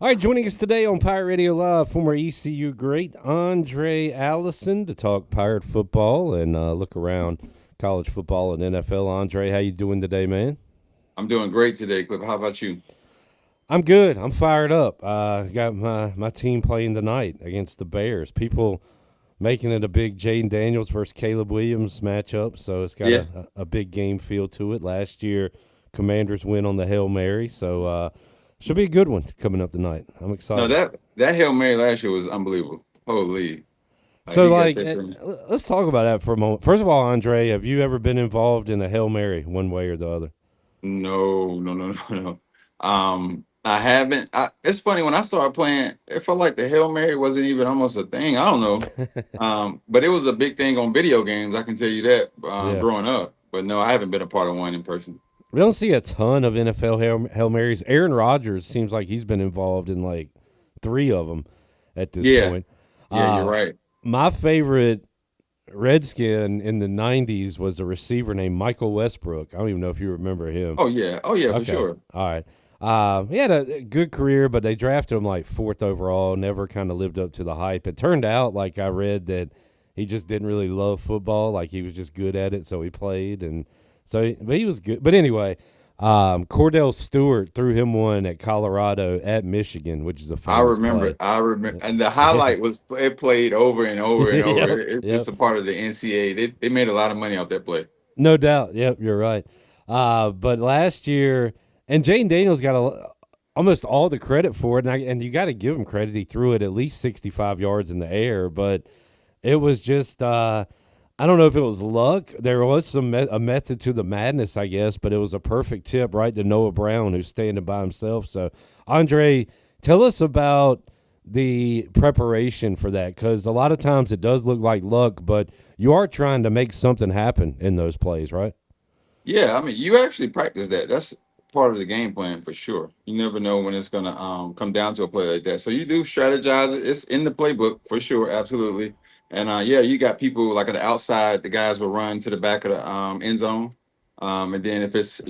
All right, joining us today on Pirate Radio Live, former ECU great Aundrae Allison to talk Pirate football and look around college football and NFL. Aundrae, how you doing today, man? I'm doing great today, Clip. How about you? I'm good. I'm fired up. Got my team playing tonight against the Bears. People making it a big Jaden Daniels versus Caleb Williams matchup, so it's got Yeah. a big game feel to it. Last year, Commanders win on the Hail Mary, so should be a good one coming up tonight. I'm No, excited. that Hail Mary last year was unbelievable. Holy. So, He got like, that thing. let's talk about that for a moment. First of all, Andre, have you ever been involved in a Hail Mary one way or the other? No, no, no, no, no. I haven't. It's funny when I started playing, it felt like the Hail Mary wasn't even almost a thing. I don't know. But it was a big thing on video games. I can tell you that Yeah. growing up. But no, I haven't been a part of one in person. We don't see a ton of NFL Hail Marys. Aaron Rodgers seems like he's been involved in like three of them at this Yeah, point. yeah, you're Uh, right. my favorite Redskin in the 90s was a receiver named Michael Westbrook. I don't even know if you remember him. Oh yeah, for Okay. sure. All right. He had a good career, but they drafted him like fourth overall. Never kind of lived up to the hype. It turned out, like I read, that he just didn't really love football. Like he was just good at it, so he played, and but he was good. But anyway, Cordell Stewart threw him one at Colorado at Michigan, which is a famous play. I remember, and the highlight was it played over and over and over. Yep. It's just Yep. a part of the NCAA. They made a lot of money off that play. No doubt. Yep, you're right. But last year, and Jane Daniels got almost all the credit for it, and you got to give him credit. He threw it at least 65 yards in the air, but it was just I don't know if it was luck. There was a method to the madness, I guess, but it was a perfect tip right to Noah Brown, who's standing by himself. So, Andre, tell us about the preparation for that, because a lot of times it does look like luck, but you are trying to make something happen in those plays, right? Yeah, I mean, you actually practice that. That's part of the game plan for sure. You never know when it's gonna come down to a play like that. So you do strategize it. It's in the playbook for sure, absolutely. And yeah, you got people like at the outside. The guys will run to the back of the end zone, and then if it's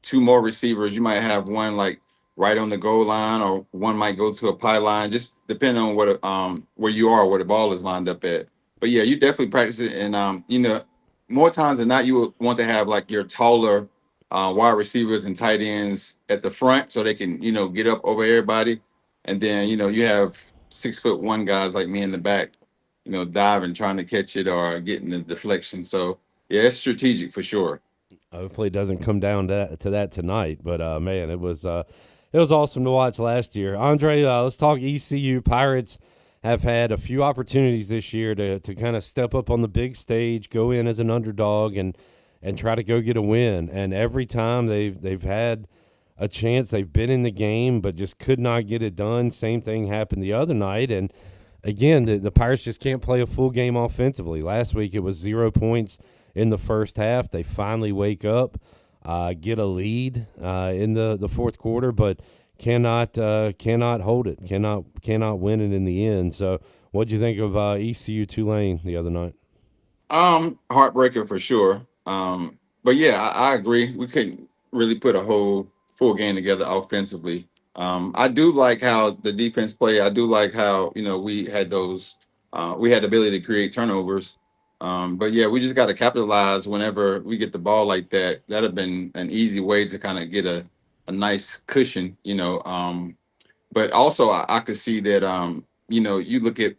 two more receivers, you might have one like right on the goal line, or one might go to a pylon, just depending on what where you are, where the ball is lined up at. But yeah, you definitely practice it, and more times than not, you would want to have like your taller wide receivers and tight ends at the front so they can, get up over everybody. And then, you have 6'1" guys like me in the back, diving, trying to catch it or getting the deflection. So, yeah, it's strategic for sure. Hopefully, it doesn't come down to that tonight. But man, it was awesome to watch last year. Andre, let's talk ECU. Pirates have had a few opportunities this year to kind of step up on the big stage, go in as an underdog, and try to go get a win. And every time they've had a chance, they've been in the game, but just could not get it done. Same thing happened the other night, and again, the Pirates just can't play a full game offensively. Last week it was 0 points in the first half. They finally wake up, get a lead in the fourth quarter, but cannot hold it, cannot win it in the end. So, what do you think of ECU Tulane the other night? Heartbreaker for sure. But yeah, I agree. We couldn't really put a whole full game together offensively. I do like how the defense play. I do like how we had those. We had the ability to create turnovers. But yeah, we just got to capitalize whenever we get the ball like that. That'd have been an easy way to kind of get a nice cushion. But also I could see that you look at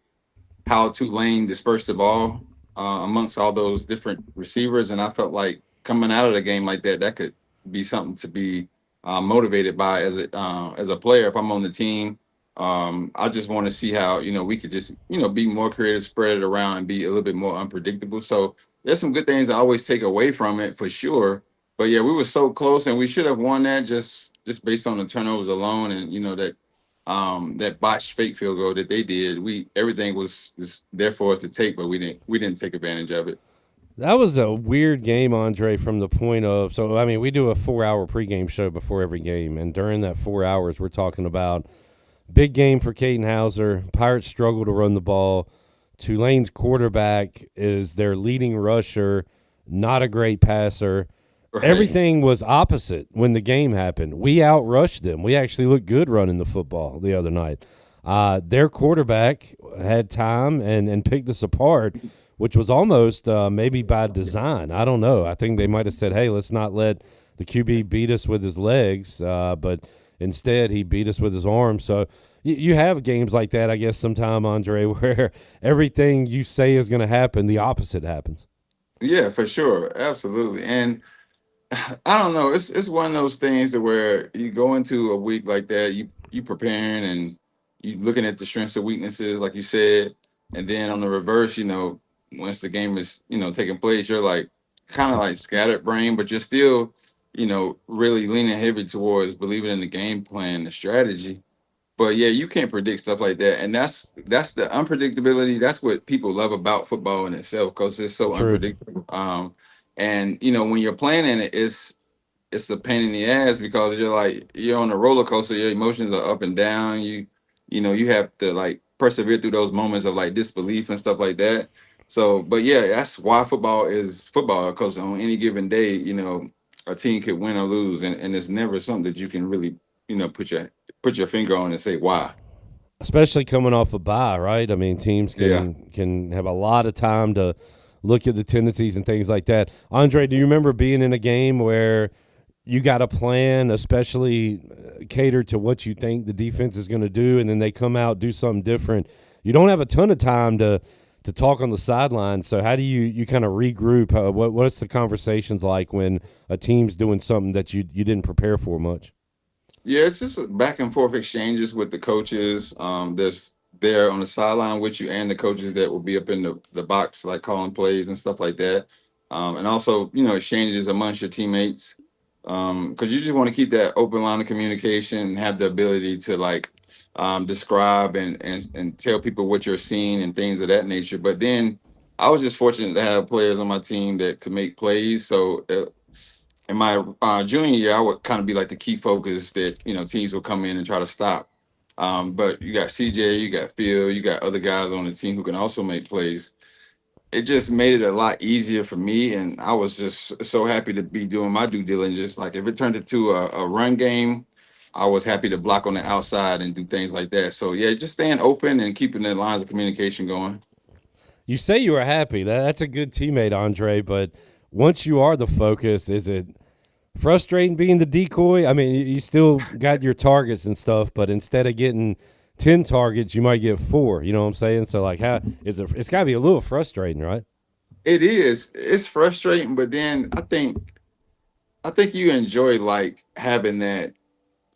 how Tulane dispersed the ball amongst all those different receivers, and I felt like coming out of the game like that, that could be something to be motivated by as a player. If I'm on the team, I just want to see how we could just be more creative, spread it around, and be a little bit more unpredictable. So there's some good things I always take away from it for sure. But yeah, we were so close, and we should have won that just based on the turnovers alone, and that botched fake field goal that they did. We everything was just there for us to take, but we didn't take advantage of it. That was a weird game, Andre, from the point of I mean, we do a 4 hour pregame show before every game, and during that 4 hours, we're talking about big game for Caden Hauser. Pirates struggle to run the ball. Tulane's quarterback is their leading rusher, not a great passer. Right. everything was opposite when the game happened. We outrushed them. We actually looked good running the football the other night. Their quarterback had time and picked us apart, which was almost maybe by design. I don't know. I think they might have said, hey, let's not let the QB beat us with his legs, but instead he beat us with his arms. So you have games like that, I guess, sometime, Andre, where everything you say is going to happen, the opposite happens. Yeah, for sure. Absolutely. And I don't know. It's one of those things to where you go into a week like that, you preparing and you looking at the strengths and weaknesses, like you said, and then on the reverse, once the game is taking place, you're like kind of like scattered brain, but you're still really leaning heavy towards believing in the game plan, the strategy. But yeah, you can't predict stuff like that, and that's the unpredictability. That's what people love about football in itself because it's so True. unpredictable. And when you're playing in it, it's a pain in the ass because you're on a roller coaster. Your emotions are up and down. You have to like persevere through those moments of like disbelief and stuff like that. So, but yeah, that's why football is football because on any given day, a team could win or lose, and it's never something that you can really put your finger on and say why. Especially coming off a bye, right? I mean, teams Yeah. can have a lot of time to look at the tendencies and things like that. Andre, do you remember being in a game where you got a plan, especially catered to what you think the defense is going to do, and then they come out do something different? You don't have a ton of time to talk on the sideline. So how do you kind of regroup? What's the conversations like when a team's doing something that you didn't prepare for much? Yeah, it's just back and forth exchanges with the coaches. There's there on the sideline with you and the coaches that will be up in the box, like calling plays and stuff like that. And also, exchanges amongst your teammates. Because you just want to keep that open line of communication and have the ability to like describe and tell people what you're seeing and things of that nature. But then I was just fortunate to have players on my team that could make plays. So in my junior year, I would kind of be like the key focus that teams would come in and try to stop. But you got CJ, you got Phil, you got other guys on the team who can also make plays. It just made it a lot easier for me, and I was just so happy to be doing my due diligence. Like if it turned into a run game, I was happy to block on the outside and do things like that. So yeah, just staying open and keeping the lines of communication going. You say you were happy. That's a good teammate, Andre. But once you are the focus, is it frustrating being the decoy? I mean, you still got your targets and stuff, but instead of getting 10 targets, you might get 4. You know what I'm saying? So, like, how is it? It's got to be a little frustrating, right? It is. It's frustrating, but then I think you enjoy like having that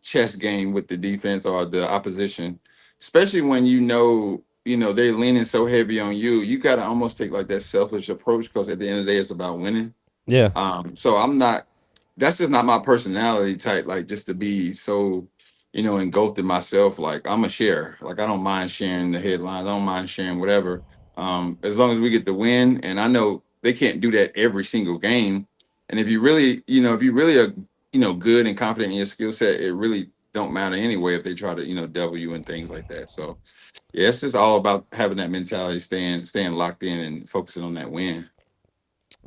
chess game with the defense or the opposition, especially when they're leaning so heavy on you. You got to almost take like that selfish approach because at the end of the day, it's about winning. Yeah. So I'm not. That's just not my personality type. Like just to be so, engulfed in myself. Like I'm a share. Like I don't mind sharing the headlines. I don't mind sharing whatever. As long as we get the win, and I know they can't do that every single game. And if you really are, good and confident in your skill set, it really don't matter anyway if they try to, W and things like that. So yeah, it's just all about having that mentality, staying locked in and focusing on that win.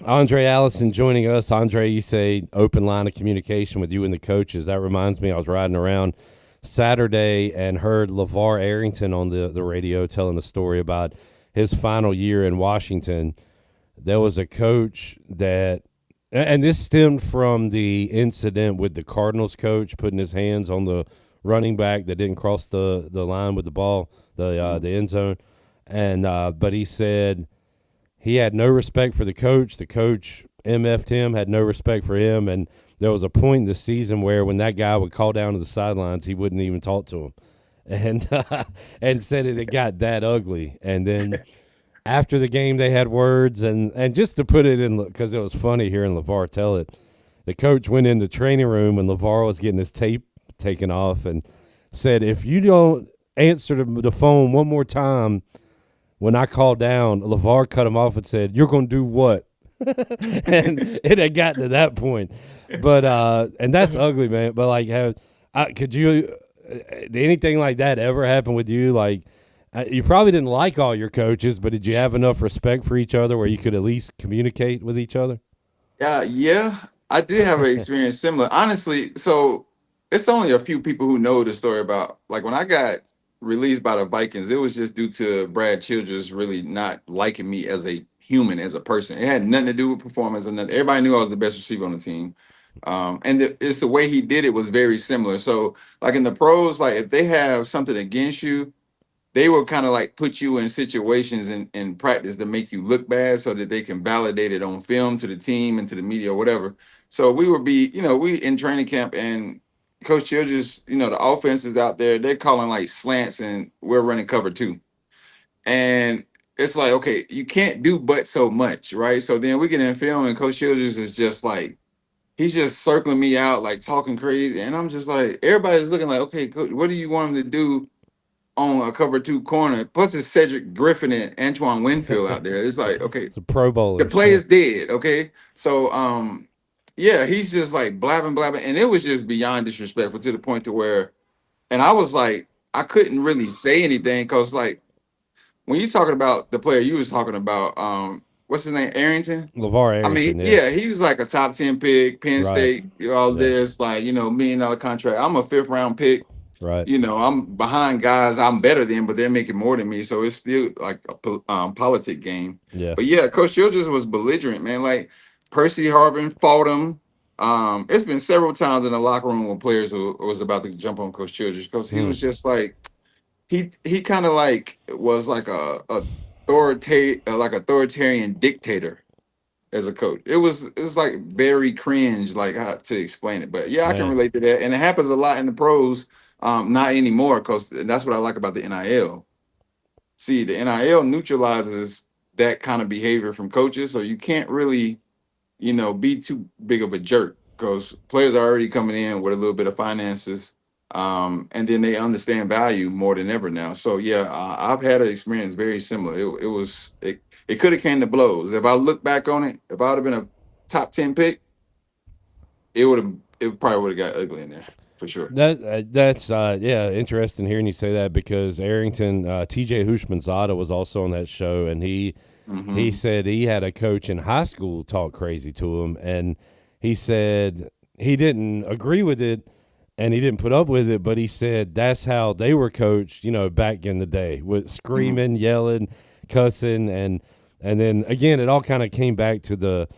Aundrae Allison joining us. Andre, you say open line of communication with you and the coaches. That reminds me, I was riding around Saturday and heard LeVar Arrington on the radio telling a story about his final year in Washington. There was a coach that, and this stemmed from the incident with the Cardinals coach putting his hands on the running back that didn't cross the line with the ball, the end zone. And but he said he had no respect for the coach. The coach MF'd him, had no respect for him, and there was a point in the season where when that guy would call down to the sidelines, he wouldn't even talk to him, and and said it got that ugly. And then after the game, they had words, and just to put it in, because it was funny hearing LeVar tell it. The coach went in the training room and LeVar was getting his tape taken off and said, "If you don't answer the phone one more time when I called down," LeVar cut him off and said, "You're going to do what?" And it had gotten to that point. But and that's ugly, man. But like, could you did anything like that ever happen with you? Like, you probably didn't like all your coaches, but did you have enough respect for each other where you could at least communicate with each other? Yeah, I did have an experience similar. Honestly, so it's only a few people who know the story about like when I got released by the Vikings, it was just due to Brad Childress really not liking me as a human, as a person. It had nothing to do with performance and nothing. Everybody knew I was the best receiver on the team. It's the way he did it was very similar. So like in the pros, like if they have something against you, they will kind of like put you in situations in practice to make you look bad so that they can validate it on film to the team and to the media or whatever. So we would be, we in training camp and Coach Childress, the offense is out there, they're calling like slants and we're running cover two. And it's like, okay, you can't do but so much, right? So then we get in film and Coach Childress is just like, he's just circling me out, like talking crazy. And I'm just like, everybody's looking like, okay, coach, what do you want him to do on a cover two corner? Plus, it's Cedric Griffin and Antoine Winfield out there. It's like, okay, It's a Pro the Bowlers. play Yeah. is dead. Okay, so yeah, he's just like blabbing, and it was just beyond disrespectful to the point to where, and I was like, I couldn't really say anything because like when you're talking about the player you was talking about, what's his name, Arrington. LeVar I mean, Arrington. Yeah. yeah, he was like a top 10 pick, Penn Right. State, all Yeah. this, like, $1 million contract. I'm a fifth round pick. Right. I'm behind guys I'm better than, but they're making more than me. So it's still like a politic game. Yeah. But yeah, Coach Childress was belligerent, man. Like Percy Harvin fought him. It's been several times in the locker room when players was about to jump on Coach Childress because he Hmm. was just like he kind of like was like authoritarian dictator as a coach. It's like very cringe, like how to explain it. But yeah, I can Man. relate to that, and it happens a lot in the pros. Not anymore, because that's what I like about the NIL. See, the NIL neutralizes that kind of behavior from coaches, so you can't really, be too big of a jerk because players are already coming in with a little bit of finances. And then they understand value more than ever now. So yeah, I've had an experience very similar. It could have came to blows. If I look back on it, if I would have been a top 10 pick, it probably would have got ugly in there for sure. That's yeah, interesting hearing you say that because Arrington, T.J. Hushmanzada was also on that show, and he Hmm. said he had a coach in high school talk crazy to him, and he said he didn't agree with it and he didn't put up with it, but he said that's how they were coached, back in the day with Hmm. screaming, yelling, cussing, and then again, it all kind of came back to the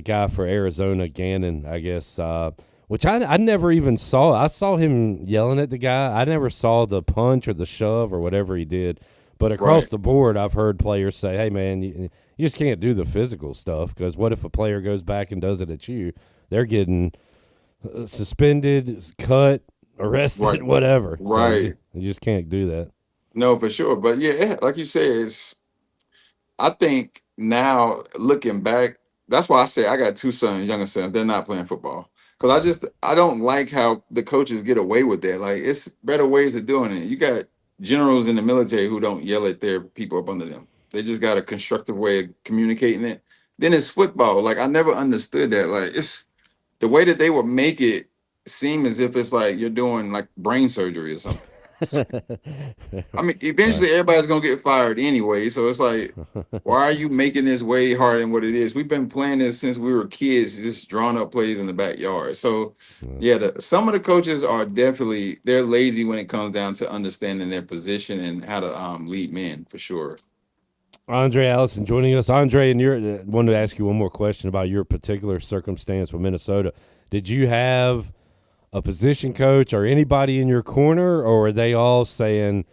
guy for Arizona, Gannon, I guess. Which I never even saw. I saw him yelling at the guy. I never saw the punch or the shove or whatever he did. But across Right. the board, I've heard players say, "Hey, man, you just can't do the physical stuff because what if a player goes back and does it at you? They're getting suspended, cut, Right. arrested, whatever. So Right. you just can't do that." No, for sure. But yeah, like you said, I think now looking back, that's why I say I got two sons, younger sons. They're not playing football because I don't like how the coaches get away with that. Like it's better ways of doing it. You got generals in the military who don't yell at their people up under them. They just got a constructive way of communicating it. Then it's football. Like I never understood that. Like it's the way that they would make it seem as if it's like you're doing like brain surgery or something. I mean, Right. eventually everybody's gonna get fired anyway. So it's like, why are you making this way harder than what it is? We've been playing this since we were kids, just drawing up plays in the backyard. So yeah, some of the coaches are definitely they're lazy when it comes down to understanding their position and how to lead men for sure. Aundrae Allison joining us. Aundrae, and you're wanted to ask you one more question about your particular circumstance with Minnesota. Did you have a position coach or anybody in your corner, or are they all saying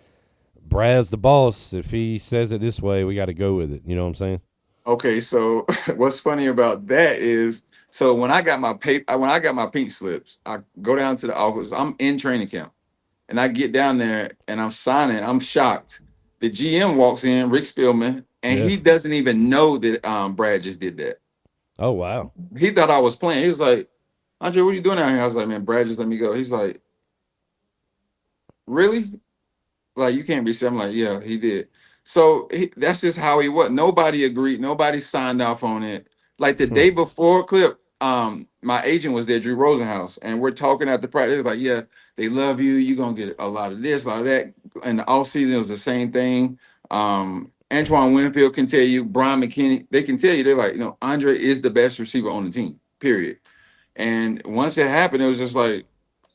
Brad's the boss? If he says it this way, we got to go with it. You know what I'm saying? Okay, so what's funny about that is so when I got my pink slips, I go down to the office. I'm in training camp. And I get down there and I'm signing. I'm shocked. The GM walks in, Rick Spielman, and Yeah. he doesn't even know that Brad just did that. Oh wow. He thought I was playing. He was like, Andre, what are you doing out here? I was like, man, Brad just let me go. He's like, really? Like, you can't be sure. I'm like, yeah, he did. So that's just how he was. Nobody agreed. Nobody signed off on it. Like the Hmm. day before clip, my agent was there, Drew Rosenhaus, and we're talking at the practice. It was like, yeah, they love you. You're gonna get a lot of this, a lot of that. And the off season was the same thing. Antoine Winfield can tell you, Brian McKinney, they can tell you, they're like, Andre is the best receiver on the team, period. And once it happened, it was just like,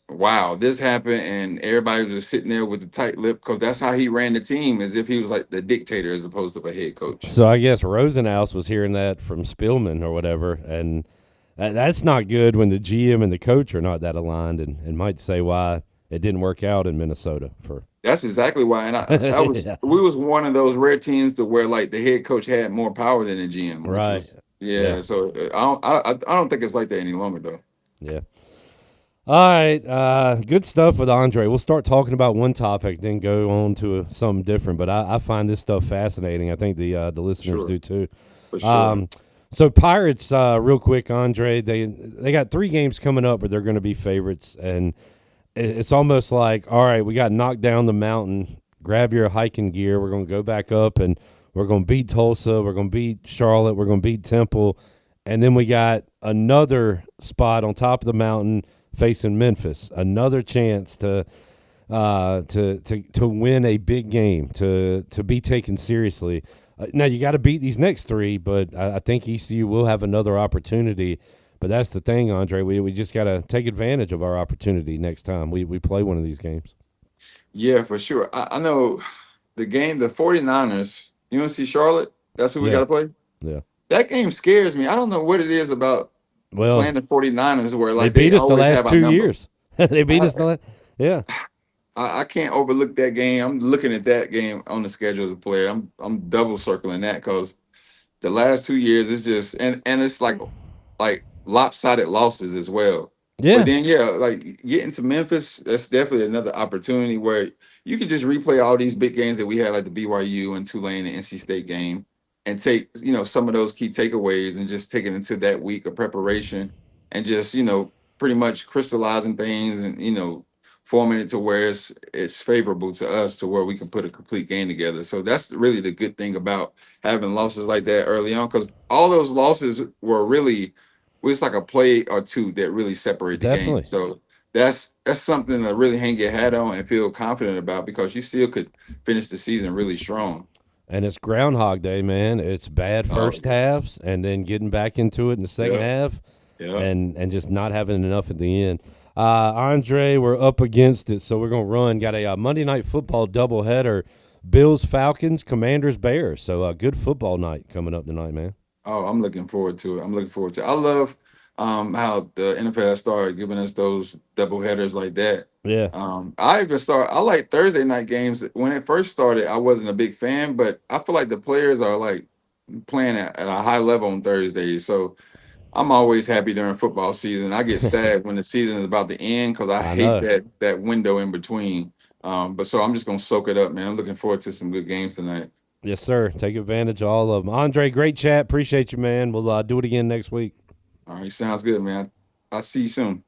wow, this happened, and everybody was just sitting there with the tight lip because that's how he ran the team, as if he was like the dictator as opposed to a head coach. So I guess Rosenhaus was hearing that from Spillman or whatever, and that's not good when the GM and the coach are not that aligned, and might say why it didn't work out in Minnesota for. That's exactly why. And I was Yeah, we was one of those rare teams to where like the head coach had more power than the GM, which right. was Yeah, yeah. So I don't think it's like that any longer though. yeah. All right, good stuff with Aundrae. We'll start talking about one topic, then go on to something different. But I find this stuff fascinating. I think the listeners Sure, do too. for sure. Um, so Pirates, real quick, Aundrae. They got 3 games coming up, but they're going to be favorites, and it's almost like, all right, we got knocked down the mountain. Grab your hiking gear. We're going to go back up, and we're going to beat Tulsa. We're going to beat Charlotte. We're going to beat Temple, and then we got another spot on top of the mountain facing Memphis. Another chance to win a big game, to be taken seriously. Now you got to beat these next 3, but I think ECU will have another opportunity. But that's the thing, Aundrae. We just got to take advantage of our opportunity next time we play one of these games. Yeah, for sure. I know the game, the 49ers, UNC Charlotte, that's who we got Yeah, to play. yeah. That game scares me. I don't know what it is about Well, playing the 49ers where they like they beat us the always last have our 2 years. number. They beat I, us the last. Yeah, I can't overlook that game. I'm looking at that game on the schedule as a player. I'm double circling that because the last 2 years it's just and it's like lopsided losses as well. But yeah. then yeah, like getting to Memphis, that's definitely another opportunity where you can just replay all these big games that we had, like the BYU and Tulane and NC State game, and take some of those key takeaways and just take it into that week of preparation and just pretty much crystallizing things and forming it to where it's favorable to us to where we can put a complete game together. So that's really the good thing about having losses like that early on, because all those losses were really was like a play or two that really separate the game. Definitely. So that's something to really hang your hat on and feel confident about because you still could finish the season really strong. And it's Groundhog Day, man. It's bad Oh first yes. halves, and then getting back into it in the second Yeah. half, Yeah. and just not having enough at the end. Aundrae, we're up against it, so we're gonna run. Got a Monday Night Football doubleheader: Bills, Falcons, Commanders, Bears. So good football night coming up tonight, man. Oh, I'm looking forward to it. I'm looking forward to it. I love how the NFL started giving us those double headers like that. Yeah, I like Thursday night games. When it first started, I wasn't a big fan, but I feel like the players are like playing at a high level on Thursdays. So I'm always happy during football season. I get sad when the season is about to end because I I hate know. that window in between. But so I'm just gonna soak it up, man. I'm looking forward to some good games tonight. Yes, sir. Take advantage of all of them. Aundrae, great chat. Appreciate you, man. We'll do it again next week. All right, sounds good, man. I'll see you soon.